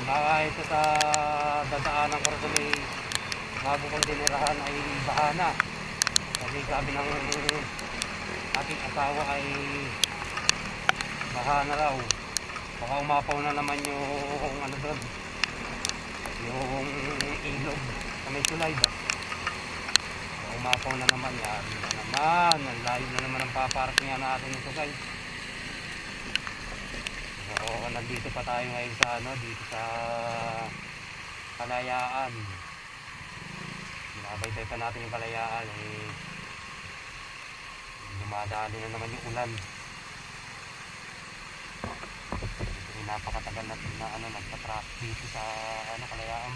Kahit sa dadaanan ko sa may bago kong dinirahan ay bahana. Kasi sabi ng aking asawa ay bahana raw. Baka umapaw na naman yung ano doon, yung ilog sa may tulay ba. Umapaw na naman yan. Ang layo na naman ang paparating natin ito guys. So, nandito pa tayo ngayon sa dito sa Kalayaan. Binabaybay pa natin yung Kalayaan dumadali na naman yung ulan. Ito napakatagal na nagpa-track dito sa Kalayaan.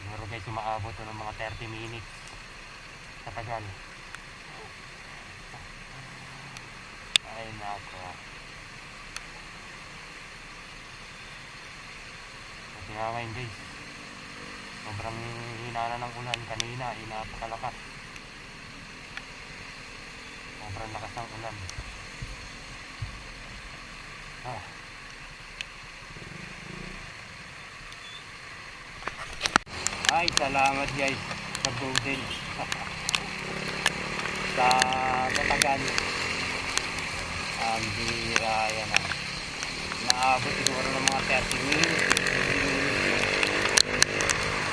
Meron guys umaabot ng mga 30 minutes katagal. Ay nako. Kasi nga ngayon guys, sobrang hinana ng ulan kanina, napakalakas. Sobrang lakas ng ulan. Ay, salamat guys sa Golden sa Batagan. Ang bira yan naabot siguro ng mga 30 minutes.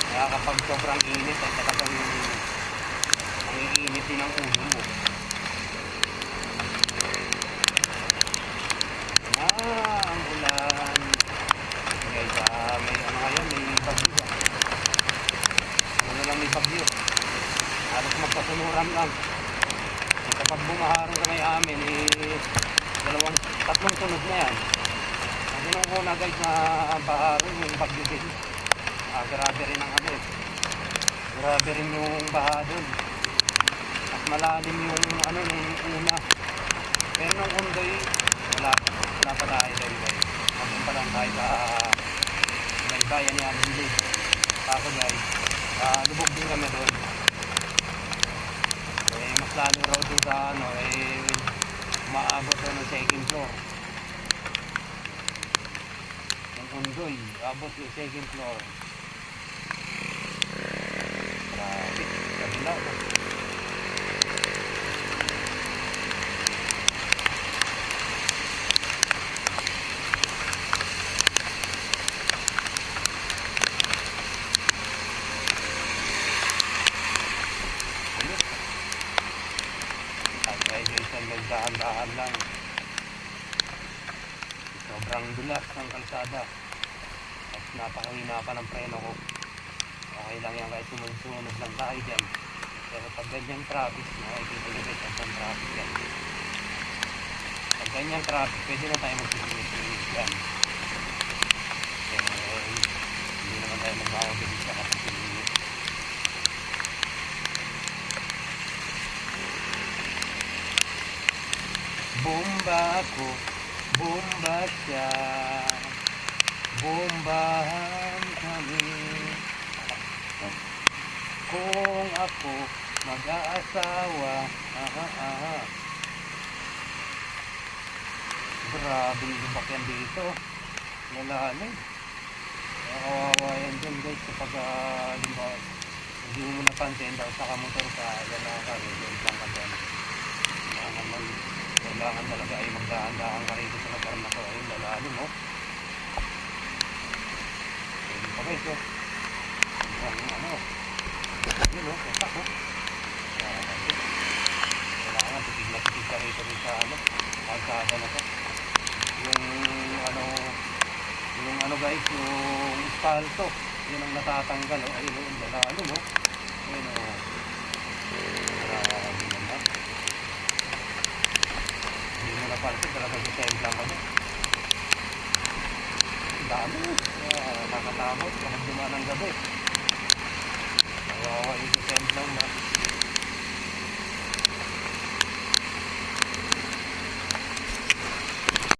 Kaya kapag sobrang init ay talagang ang iinit din ang ulo mo. Ang ulan guys, may ngayon, may bagyo. May bagyo, halos magpasunuran lang. Kapag bumaharong sa may amin tatlong tunog na yan. Kasi nung una guys na baharong yung bagyo din, grabe rin ang grabe rin yung baha dun. At malalim yung nung una. Pero nung undoy wala pa tayo dun guys. Magpunta lang tayo sa baybayan yan village. Ako guys, lubog din kami doon. Mas lalo raw doon sa umaabot doon ng second floor. Yung undoy, abot yung second floor. Grabe, kabilaw. Dahan-dahan lang. Sobrang dulas ng kalsada at napakahina pa ng preno ko. Okay lang yan kahit sumunod lang tayo dyan. Pero pag ganyang traffic, nakikita nyo guys ang traffic yan. Pag ganyang traffic, pwede na tayo magsisimit yan. Hindi naman tayo magmamabilis na kapag sinimit. Bomba ako, bomba siya, bombahan kami. Kung ako mag-aasawa, Grabing lubak yan dito, lalalim. Kawawa yan dyan guys kapag hindi mo napansin daw sa kamotor ka, lalakad, dyan lang ka dyan. Kailangan talaga ay magdahan-dahan ka rito sa lugar na to. Ayun, lalalim mo. Ayun pa guys, yun kesak kailangan tipid na tipid ka rito sa kalsada na to. Yung guys, yung espalto, yun ang natatanggal. Ayun, lalalim mo. Ayun, grabe naman. Hindi mo napansin, talaga sa semplang kami. Dami, nakakatamot kapag dumaan ng gabi. Nawawa yung semplang na.